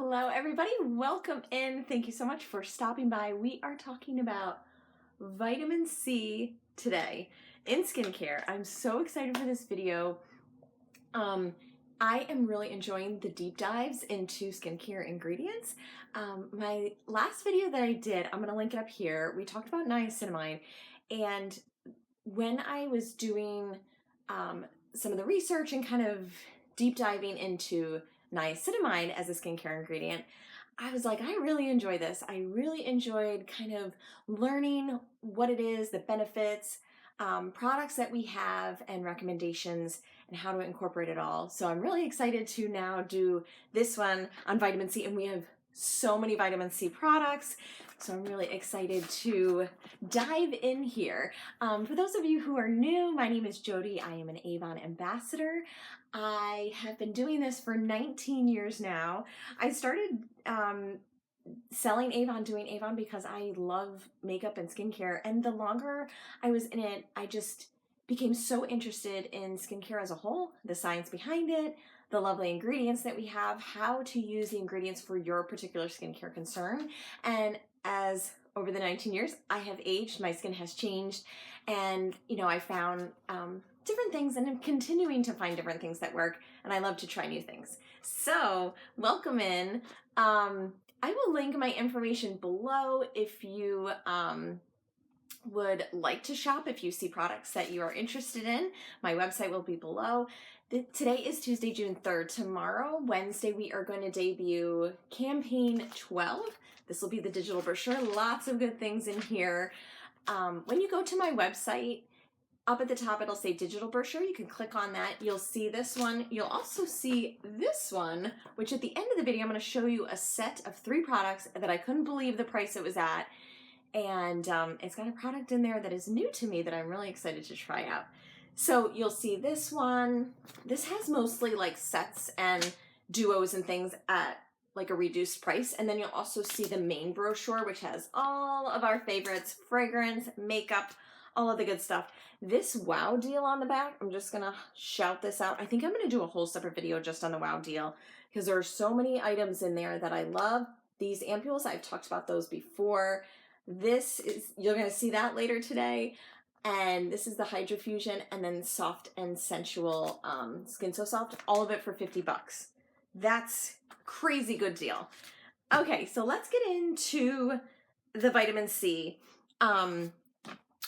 Hello everybody, welcome in. Thank you so much for stopping by. We are talking about vitamin C today in skincare. I'm so excited for this video. I am really enjoying the deep dives into skincare ingredients. My last video that I did, I'm going to link it up here. We talked about niacinamide, and when I was doing some of the research and kind of deep diving into niacinamide as a skincare ingredient, I was like, I really enjoy this. I really enjoyed kind of learning what it is, the benefits, products that we have, and recommendations, and how to incorporate it all. So I'm really excited to now do this one on vitamin C, and we have so many vitamin C products. So I'm really excited to dive in here. For those of you who are new, my name is Jody. I am an Avon ambassador. I have been doing this for 19 years now. I started selling Avon, doing Avon because I love makeup and skincare. And the longer I was in it, I just became so interested in skincare as a whole, the science behind it, the lovely ingredients that we have, how to use the ingredients for your particular skincare concern. And as over the 19 years, I have aged, my skin has changed, and I found different things, and I'm continuing to find different things that work, and I love to try new things. So welcome in. I will link my information below if you would like to shop, if you see products that you are interested in. My website will be below. Today is Tuesday, June 3rd. Tomorrow, Wednesday, we are going to debut campaign 12. This will be the digital brochure. Lots of good things in here. When you go to my website, up at the top, it'll say digital brochure. You can click on that. You'll see this one. You'll also see this one, which at the end of the video, I'm going to show you a set of 3 products that I couldn't believe the price it was at. And it's got a product in there that is new to me that I'm really excited to try out. So you'll see this one. This has mostly like sets and duos and things at like a reduced price. And then you'll also see the main brochure, which has all of our favorites: fragrance, makeup, all of the good stuff. This wow deal on the back, I'm just gonna shout this out. I think I'm gonna do a whole separate video just on the wow deal because there are so many items in there that I love. These ampules, I've talked about those before. This is, you're gonna see that later today. And this is the Hydrofusion, and then Soft and Sensual Skin So Soft, all of it for 50 bucks. That's crazy good deal. Okay, so let's get into the vitamin C. One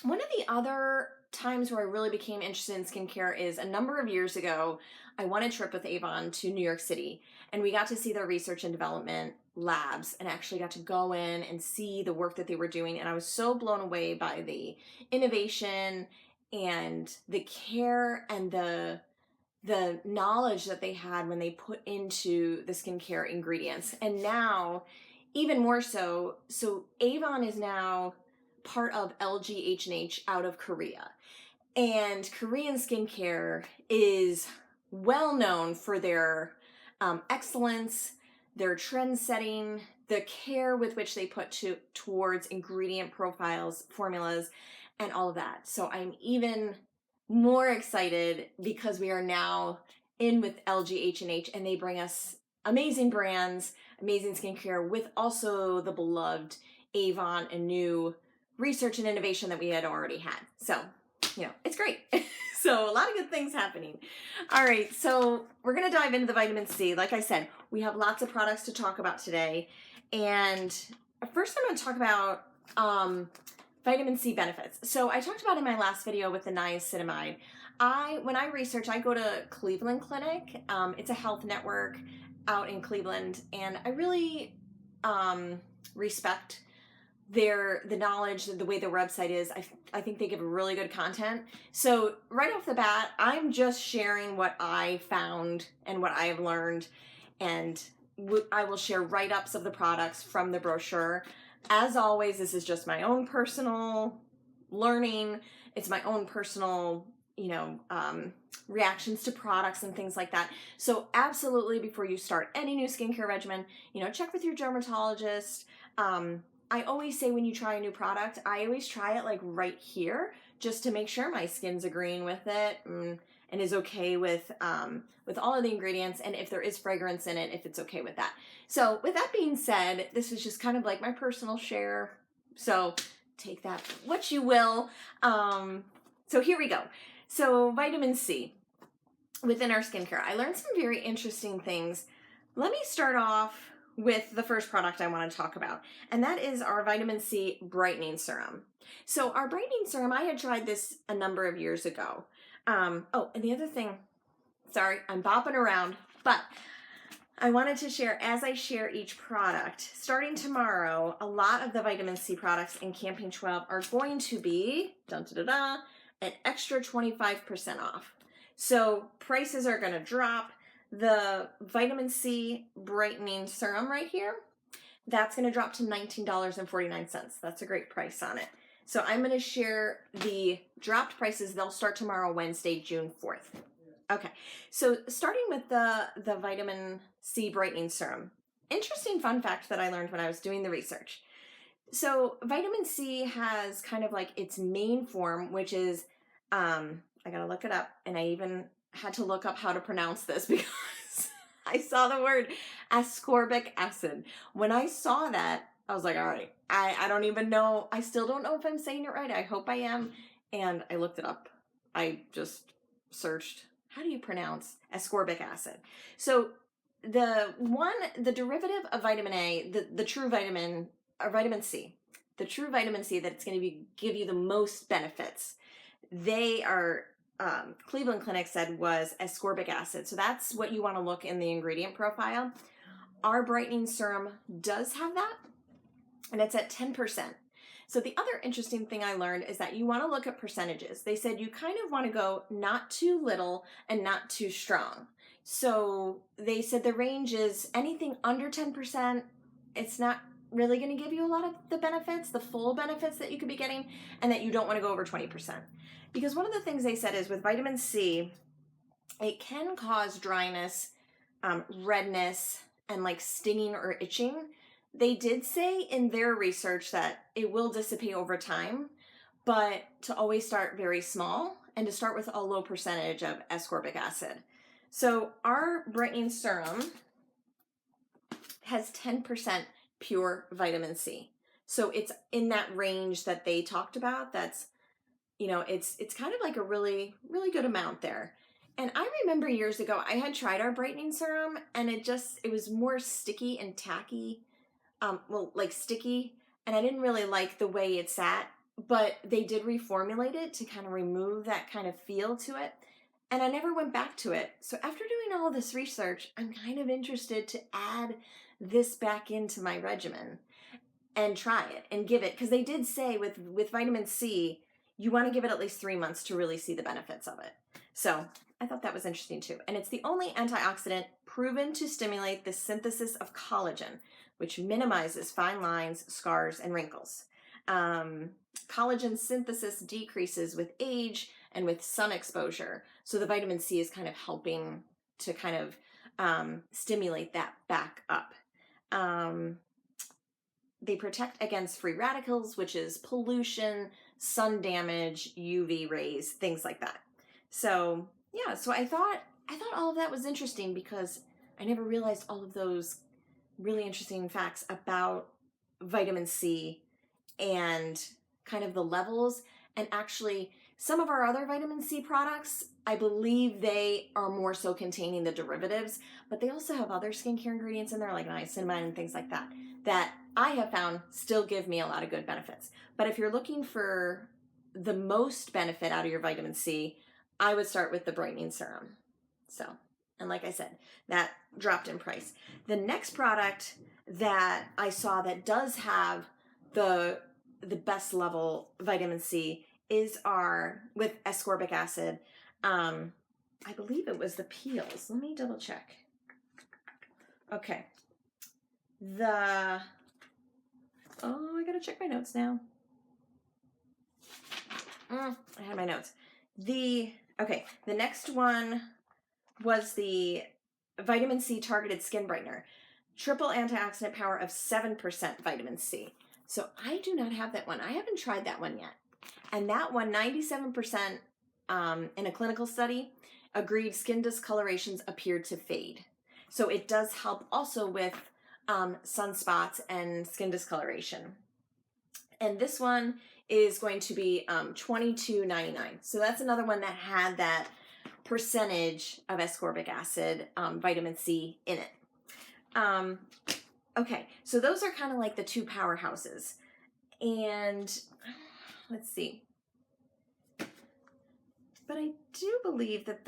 of the other times where I really became interested in skincare is a number of years ago. I won a trip with Avon to New York City, and we got to see their research and development labs and actually got to go in and see the work that they were doing. And I was so blown away by the innovation and the care and the knowledge that they had when they put into the skincare ingredients. And now, even more so, Avon is now part of LG H&H out of Korea. And Korean skincare is well known for their excellence, their trend setting, the care with which they put towards ingredient profiles, formulas, and all of that. So I'm even more excited because we are now in with LG H&H, and they bring us amazing brands, amazing skincare, with also the beloved Avon and new research and innovation that we had already had. So, it's great. So a lot of good things happening. All right, so we're gonna dive into the vitamin C. Like I said, we have lots of products to talk about today. And first I'm gonna talk about vitamin C benefits. So I talked about in my last video with the niacinamide. When I research, I go to Cleveland Clinic. It's a health network out in Cleveland, and I really respect the knowledge, the way their website is. I think they give really good content. So right off the bat, I'm just sharing what I found and what I have learned, and I will share write-ups of the products from the brochure. As always, this is just my own personal learning. It's my own personal, reactions to products and things like that. So absolutely, before you start any new skincare regimen, check with your dermatologist. I always say when you try a new product, I always try it like right here just to make sure my skin's agreeing with it. and is okay with all of the ingredients, and if there is fragrance in it, if it's okay with that. So with that being said, this is just kind of like my personal share. So take that what you will. So here we go. So vitamin C within our skincare. I learned some very interesting things. Let me start off with the first product I want to talk about, and that is our vitamin C brightening serum. So our brightening serum, I had tried this a number of years ago. Oh, and the other thing, sorry, I'm bopping around, but I wanted to share, as I share each product, starting tomorrow, a lot of the vitamin C products in Campaign 12 are going to be, an extra 25% off. So prices are going to drop. The vitamin C brightening serum right here, that's going to drop to $19.49. That's a great price on it. So I'm going to share the dropped prices. They'll start tomorrow, Wednesday, June 4th. Okay, so starting with the vitamin C brightening serum. Interesting fun fact that I learned when I was doing the research. So vitamin C has kind of like its main form, which is, I gotta look it up, and I even had to look up how to pronounce this because I saw the word ascorbic acid. When I saw that, I was like, all right, I don't even know. I still don't know if I'm saying it right. I hope I am. And I looked it up. I just searched, how do you pronounce ascorbic acid? So the derivative of vitamin A, the true vitamin, or vitamin C, the true vitamin C that's going to give you the most benefits, they are, Cleveland Clinic said, was ascorbic acid. So that's what you want to look in the ingredient profile. Our brightening serum does have that, and it's at 10%. So the other interesting thing I learned is that you want to look at percentages. They said you kind of want to go not too little and not too strong. So they said the range is anything under 10%, it's not really going to give you a lot of the benefits, the full benefits that you could be getting, and that you don't want to go over 20%. Because one of the things they said is with vitamin C, it can cause dryness, redness, and like stinging or itching. They did say in their research that it will dissipate over time, but to always start very small and to start with a low percentage of ascorbic acid. So our brightening serum has 10% pure vitamin C. So it's in that range that they talked about. That's, it's kind of like a really, really good amount there. And I remember years ago, I had tried our brightening serum, and it was more sticky and tacky. Sticky, and I didn't really like the way it sat, but they did reformulate it to kind of remove that kind of feel to it, and I never went back to it. So after doing all this research, I'm kind of interested to add this back into my regimen and try it and give it, because they did say with vitamin C, you want to give it at least 3 months to really see the benefits of it. So I thought that was interesting too. And it's the only antioxidant proven to stimulate the synthesis of collagen, which minimizes fine lines, scars, and wrinkles. Collagen synthesis decreases with age and with sun exposure. So the vitamin C is kind of helping to kind of stimulate that back up. They protect against free radicals, which is pollution, sun damage, UV rays, things like that. So yeah, so I thought all of that was interesting because I never realized all of those really interesting facts about vitamin C and kind of the levels. And actually, some of our other vitamin C products, I believe they are more so containing the derivatives, but they also have other skincare ingredients in there like niacinamide and things like that, that I have found still give me a lot of good benefits. But if you're looking for the most benefit out of your vitamin C, I would start with the brightening serum. So, and like I said, that dropped in price. The next product that I saw that does have the best level vitamin C is our, with ascorbic acid. I believe it was the peels. Let me double check. Okay. I gotta check my notes now. I had my notes. The next one was the vitamin C targeted skin brightener. Triple antioxidant power of 7% vitamin C. So I do not have that one. I haven't tried that one yet. And that one, 97% in a clinical study, agreed skin discolorations appeared to fade. So it does help also with sunspots and skin discoloration. And this one is going to be $22.99. So that's another one that had that percentage of ascorbic acid, vitamin C in it. Okay, so those are kind of like the two powerhouses. And let's see. But I do believe that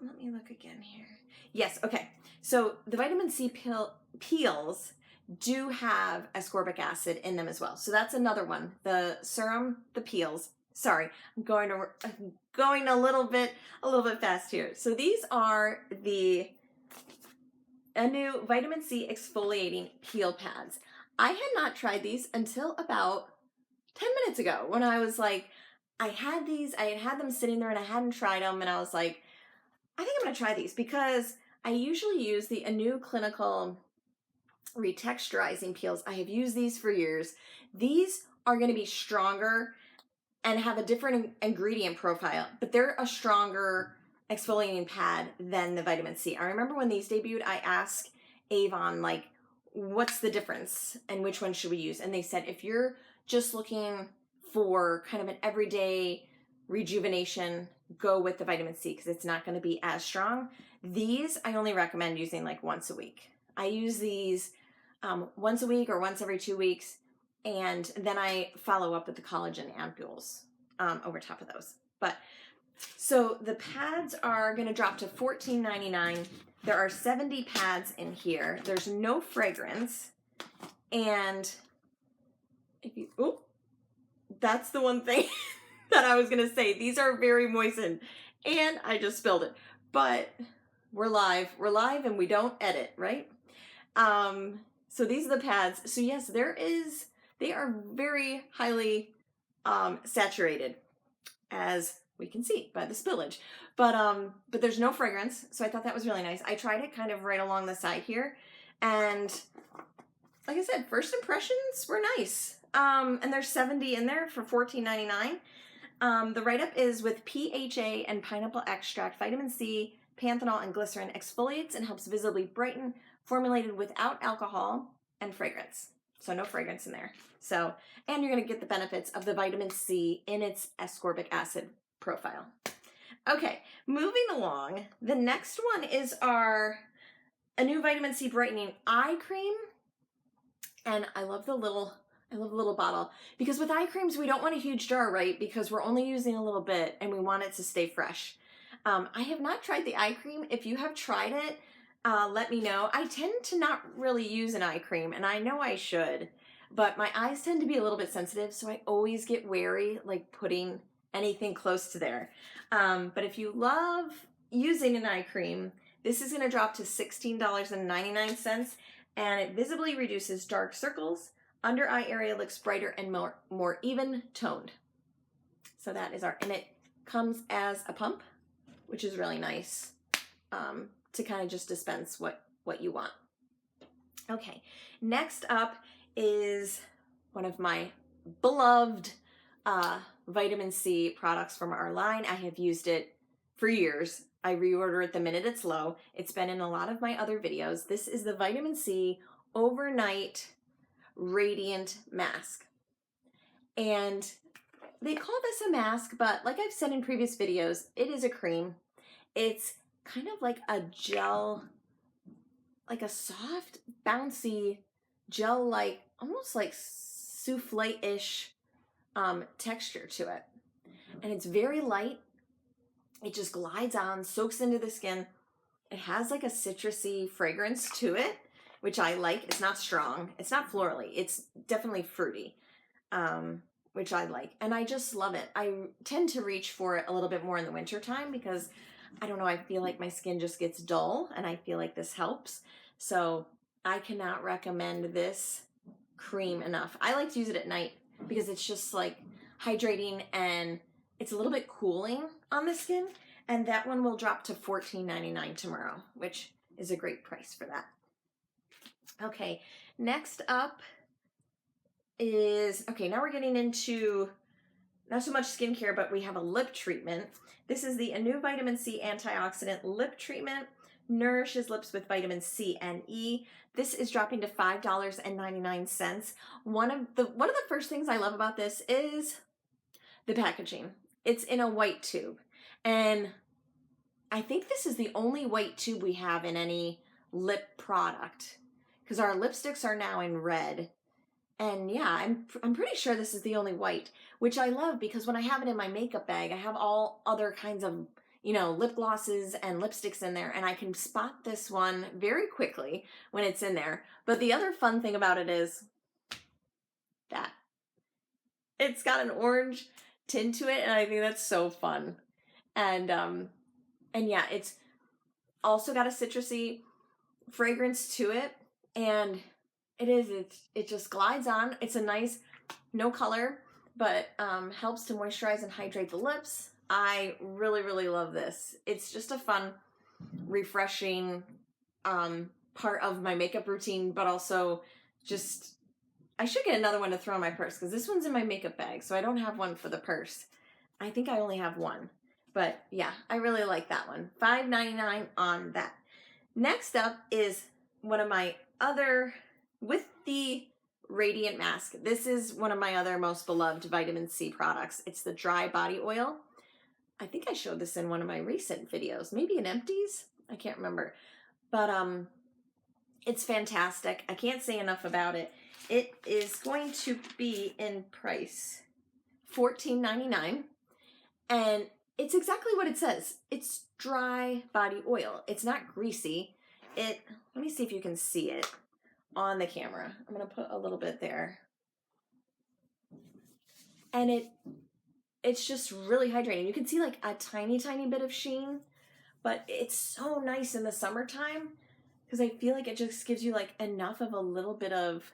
let me look again here. Yes, okay. So the vitamin C peels do have ascorbic acid in them as well. So that's another one. The serum, the peels. Sorry, I'm going a little bit fast here. So these are a new vitamin C exfoliating peel pads. I had not tried these until about 10 minutes ago when I was like, I had them sitting there and I hadn't tried them, and I was like, I think I'm gonna try these because I usually use the Anu Clinical retexturizing peels. I have used these for years. These are gonna be stronger and have a different ingredient profile, but they're a stronger exfoliating pad than the vitamin C. I remember when these debuted, I asked Avon, like, what's the difference and which one should we use? And they said, if you're just looking for kind of an everyday rejuvenation, go with the vitamin C because it's not going to be as strong. These I only recommend using like once a week. I use these once a week or once every 2 weeks, and then I follow up with the collagen ampules over top of those. But so the pads are going to drop to $14.99. There are 70 pads in here. There's no fragrance, and that's the one thing that I was going to say. These are very moistened, and I just spilled it. But we're live, and we don't edit, right? So these are the pads. So yes, they are very highly saturated, as we can see by the spillage. But there's no fragrance, so I thought that was really nice. I tried it kind of right along the side here, and like I said, first impressions were nice. And there's 70 in there for $14.99. The write-up is with PHA and pineapple extract, vitamin C, panthenol, and glycerin, exfoliates and helps visibly brighten, formulated without alcohol and fragrance. So no fragrance in there. So, and you're going to get the benefits of the vitamin C in its ascorbic acid profile. Okay, moving along. The next one is a new vitamin C brightening eye cream. And I love the little bottle, because with eye creams, we don't want a huge jar, right? Because we're only using a little bit and we want it to stay fresh. I have not tried the eye cream. If you have tried it, let me know. I tend to not really use an eye cream, and I know I should, but my eyes tend to be a little bit sensitive, so I always get wary, like putting anything close to there. But if you love using an eye cream, this is gonna drop to $16.99, and it visibly reduces dark circles. Under eye area looks brighter and more even toned. So that is and it comes as a pump, which is really nice to kind of just dispense what you want. Okay, next up is one of my beloved vitamin C products from our line. I have used it for years. I reorder it the minute it's low. It's been in a lot of my other videos. This is the vitamin C overnight radiant mask. And they call this a mask, but like I've said in previous videos, it is a cream. It's kind of like a gel, like a soft, bouncy gel, like almost like souffle-ish texture to it. And it's very light. It just glides on, soaks into the skin. It has like a citrusy fragrance to it, which I like. It's not strong. It's not florally. It's definitely fruity, which I like. And I just love it. I tend to reach for it a little bit more in the winter time because, I don't know, I feel like my skin just gets dull, and I feel like this helps. So I cannot recommend this cream enough. I like to use it at night because it's just like hydrating, and it's a little bit cooling on the skin. And that one will drop to $14.99 tomorrow, which is a great price for that. Okay, next up is, okay, now we're getting into not so much skincare, but we have a lip treatment. This is the Anew Vitamin C Antioxidant Lip Treatment. Nourishes lips with vitamin C and E. This is dropping to $5.99. One of the first things I love about this is the packaging. It's in a white tube. And I think this is the only white tube we have in any lip product, because our lipsticks are now in red. And yeah, I'm pretty sure this is the only white, which I love because when I have it in my makeup bag, I have all other kinds of, you know, lip glosses and lipsticks in there, and I can spot this one very quickly when it's in there. But the other fun thing about it is that it's got an orange tint to it, and I think that's so fun. And yeah, it's also got a citrusy fragrance to it, and it just glides on. It's a nice, no color, but helps to moisturize and hydrate the lips. I really, really love this. It's just a fun, refreshing part of my makeup routine, but also just, I should get another one to throw in my purse because this one's in my makeup bag, so I don't have one for the purse. I think I only have one. But yeah, I really like that one. $5.99 on that. Next up is one of my other, with the Radiant Mask. This is one of my other most beloved vitamin C products. It's the Dry Body Oil. I think I showed this in one of my recent videos, maybe in Empties? I can't remember. But it's fantastic. I can't say enough about it. It is going to be in price $14.99. And it's exactly what it says. It's dry body oil. It's not greasy. Let me see if you can see it on the camera. I'm going to put a little bit there. And it's just really hydrating. You can see like a tiny, tiny bit of sheen, but it's so nice in the summertime because I feel like it just gives you like enough of a little bit of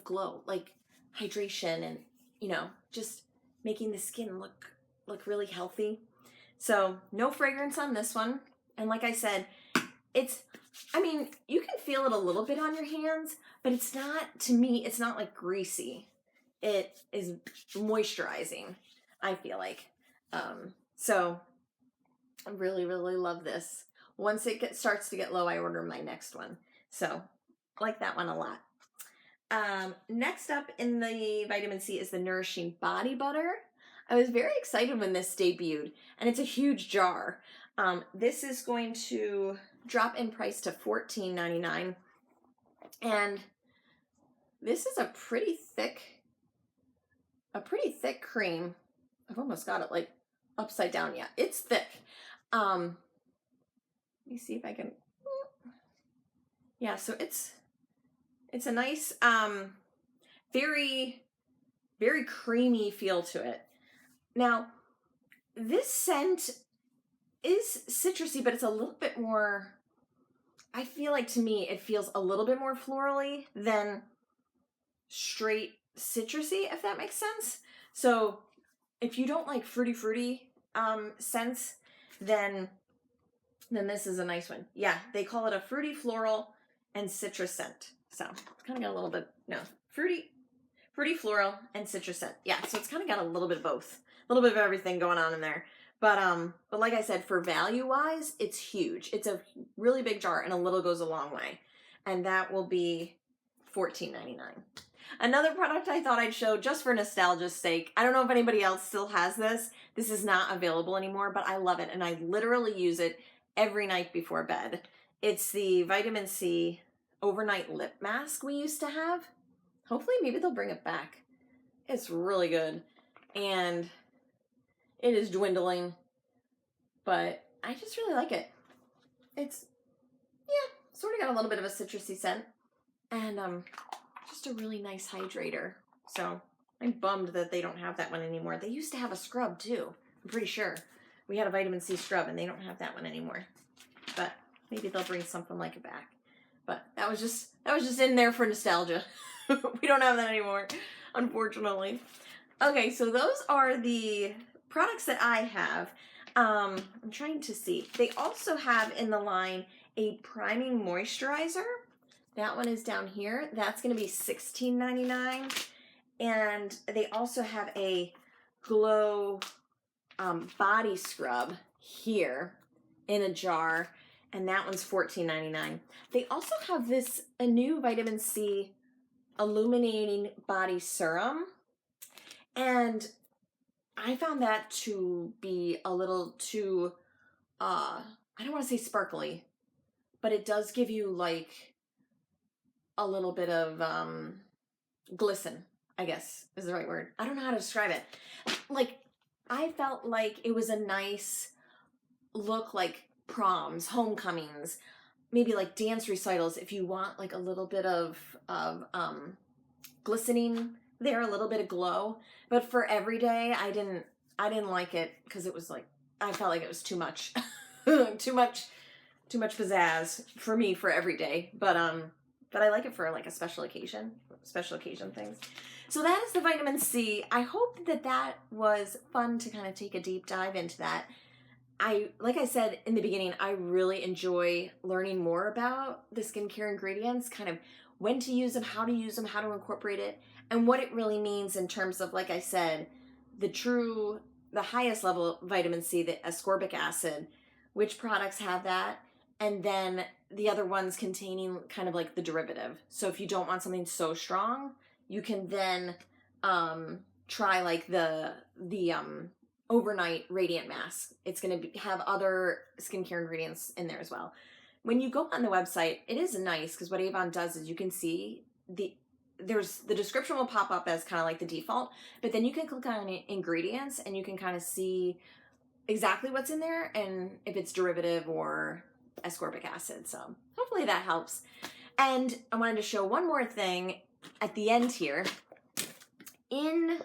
glow, like hydration and, you know, just making the skin look really healthy. So no fragrance on this one. And like I said, I mean, you can feel it a little bit on your hands, but it's not, to me, it's not like greasy. It is moisturizing, I feel like. So I really, really love this. Once it starts to get low, I order my next one. So I like that one a lot. Next up in the vitamin C is the Nourishing Body Butter. I was very excited when this debuted, and it's a huge jar. This is going to drop in price to $14.99, and this is a pretty thick cream. I've almost got it like upside down. Yeah, it's thick. Let me see if I can. Yeah, so it's a nice, very, very creamy feel to it. Now, this scent is citrusy, but it's a little bit more, I feel like to me, it feels a little bit more florally than straight citrusy, if that makes sense. So if you don't like fruity scents, then this is a nice one. Yeah, they call it a fruity floral and citrus scent. So it's kind of got a little bit, no, fruity floral and citrus scent. Yeah, so it's kind of got a little bit of both. A little bit of everything going on in there. But like I said, for value-wise, it's huge. It's a really big jar, and a little goes a long way. And that will be $14.99. Another product I thought I'd show just for nostalgia's sake. I don't know if anybody else still has this. This is not available anymore, but I love it, and I literally use it every night before bed. It's the Vitamin C Overnight Lip Mask we used to have. Hopefully, maybe they'll bring it back. It's really good, and it is dwindling, but I just really like it. It's, yeah, sort of got a little bit of a citrusy scent, and just a really nice hydrator. So I'm bummed that they don't have that one anymore. They used to have a scrub too. I'm pretty sure we had a vitamin C scrub, and they don't have that one anymore. But maybe they'll bring something like it back. But that was just in there for nostalgia. We don't have that anymore, unfortunately. Okay, so those are the products that I have. I'm trying to see. They also have in the line a priming moisturizer. That one is down here. That's going to be $16.99. And they also have a glow body scrub here in a jar, and that one's $14.99. They also have a new vitamin C illuminating body serum, and I found that to be a little too I don't want to say sparkly, but it does give you like a little bit of glisten, I guess is the right word. I don't know how to describe it. Like, I felt like it was a nice look, like proms, homecomings, maybe like dance recitals, if you want like a little bit of glistening there, a little bit of glow. But for everyday, I didn't like it because it was like, I felt like it was too much. too much pizzazz for me for everyday. But I like it for like a special occasion things. So that is the vitamin C. I hope that was fun to kind of take a deep dive into that. Like I said in the beginning, I really enjoy learning more about the skincare ingredients, kind of when to use them, how to incorporate it, and what it really means in terms of, like I said, the highest level vitamin C, the ascorbic acid, which products have that, and then the other ones containing kind of like the derivative. So if you don't want something so strong, you can then try like the overnight radiant mask. It's going to have other skincare ingredients in there as well. When you go on the website, it is nice because what Avon does is you can see the description will pop up as kind of like the default, but then you can click on ingredients and you can kind of see exactly what's in there and if it's derivative or ascorbic acid. So hopefully that helps. And I wanted to show one more thing at the end here. In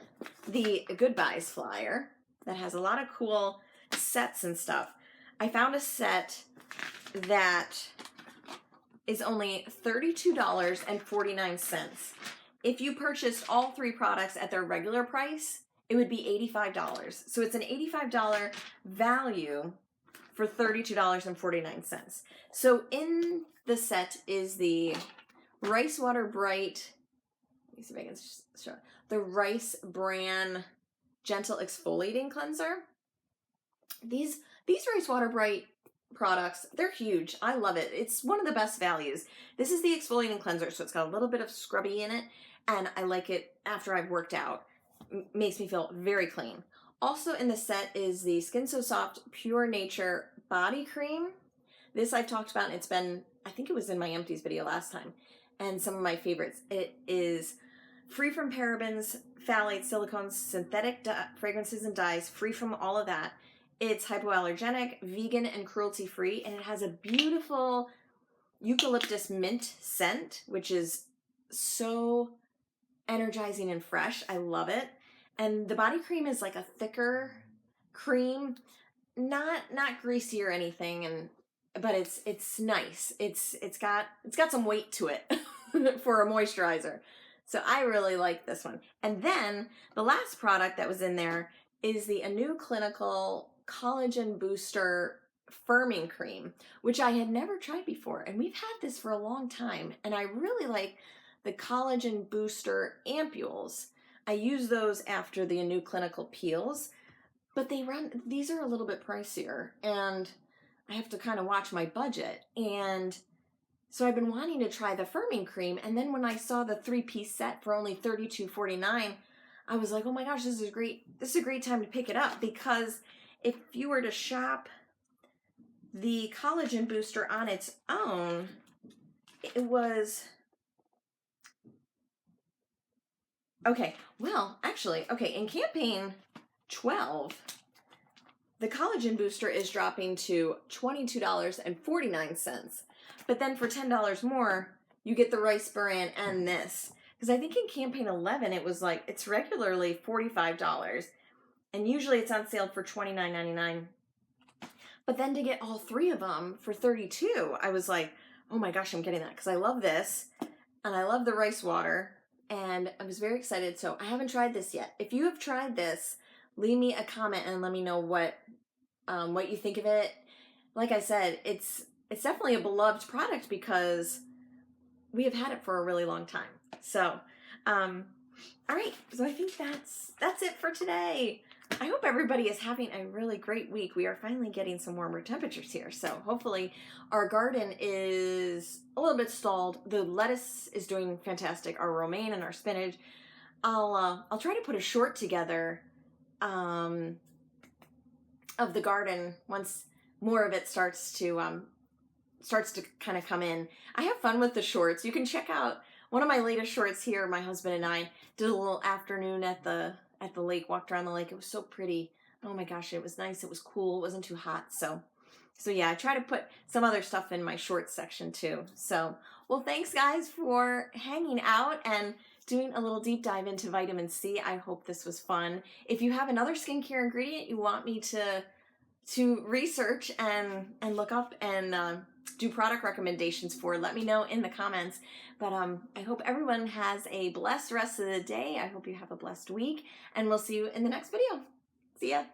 the Goodbyes flyer that has a lot of cool sets and stuff, I found a set that is only $32.49. If you purchased all 3 products at their regular price, it would be $85. So it's an $85 value for $32.49. So in the set is the Rice Water Bright, let me see if I can show, the Rice Bran Gentle Exfoliating Cleanser. These Rice Water Bright products, they're huge. I love it. It's one of the best values. This is the exfoliating cleanser, so it's got a little bit of scrubby in it, and I like it after I've worked out. Makes me feel very clean. Also in the set is the Skin So Soft Pure Nature Body Cream. This I've talked about, and it's been, I think it was in my empties video last time, and some of my favorites. It is free from parabens, phthalates, silicones, synthetic fragrances and dyes, free from all of that. It's hypoallergenic, vegan, and cruelty-free, and it has a beautiful eucalyptus mint scent, which is so energizing and fresh. I love it. And the body cream is like a thicker cream, not greasy or anything, but it's nice. It's got some weight to it for a moisturizer. So I really like this one. And then the last product that was in there is the Anu Clinical Collagen Booster Firming Cream, which I had never tried before. And we've had this for a long time. And I really like the Collagen Booster ampules. I use those after the Anu Clinical peels, but these are a little bit pricier, and I have to kind of watch my budget. And so I've been wanting to try the firming cream, and then when I saw the 3-piece set for only $32.49, I was like, oh my gosh, this is a great time to pick it up, because if you were to shop the collagen booster on its own, it was okay, well, actually, okay, in campaign 12, the collagen booster is dropping to $22.49. But then for $10 more, you get the rice bran and this. Because I think in campaign 11, it was like, it's regularly $45. And usually it's on sale for $29.99. But then to get all 3 of them for $32, I was like, oh my gosh, I'm getting that. Because I love this. And I love the rice water. And I was very excited. So I haven't tried this yet. If you have tried this, leave me a comment and let me know what you think of it. Like I said, it's definitely a beloved product because we have had it for a really long time. So All right, so I think that's it for today. I hope everybody is having a really great week. We are finally getting some warmer temperatures here, so hopefully our garden is a little bit stalled. The lettuce is doing fantastic. Our romaine and our spinach. I'll try to put a short together of the garden once more of it starts to kind of come in. I have fun with the shorts. You can check out one of my latest shorts here. My husband and I did a little afternoon at the lake, walked around the lake. It was so pretty. Oh my gosh, it was nice. It was cool. It wasn't too hot. So yeah, I try to put some other stuff in my shorts section too. So, well, thanks guys for hanging out and doing a little deep dive into vitamin C. I hope this was fun. If you have another skincare ingredient you want me to research and look up and do product recommendations for, let me know in the comments. But I hope everyone has a blessed rest of the day. I hope you have a blessed week, and we'll see you in the next video. See ya.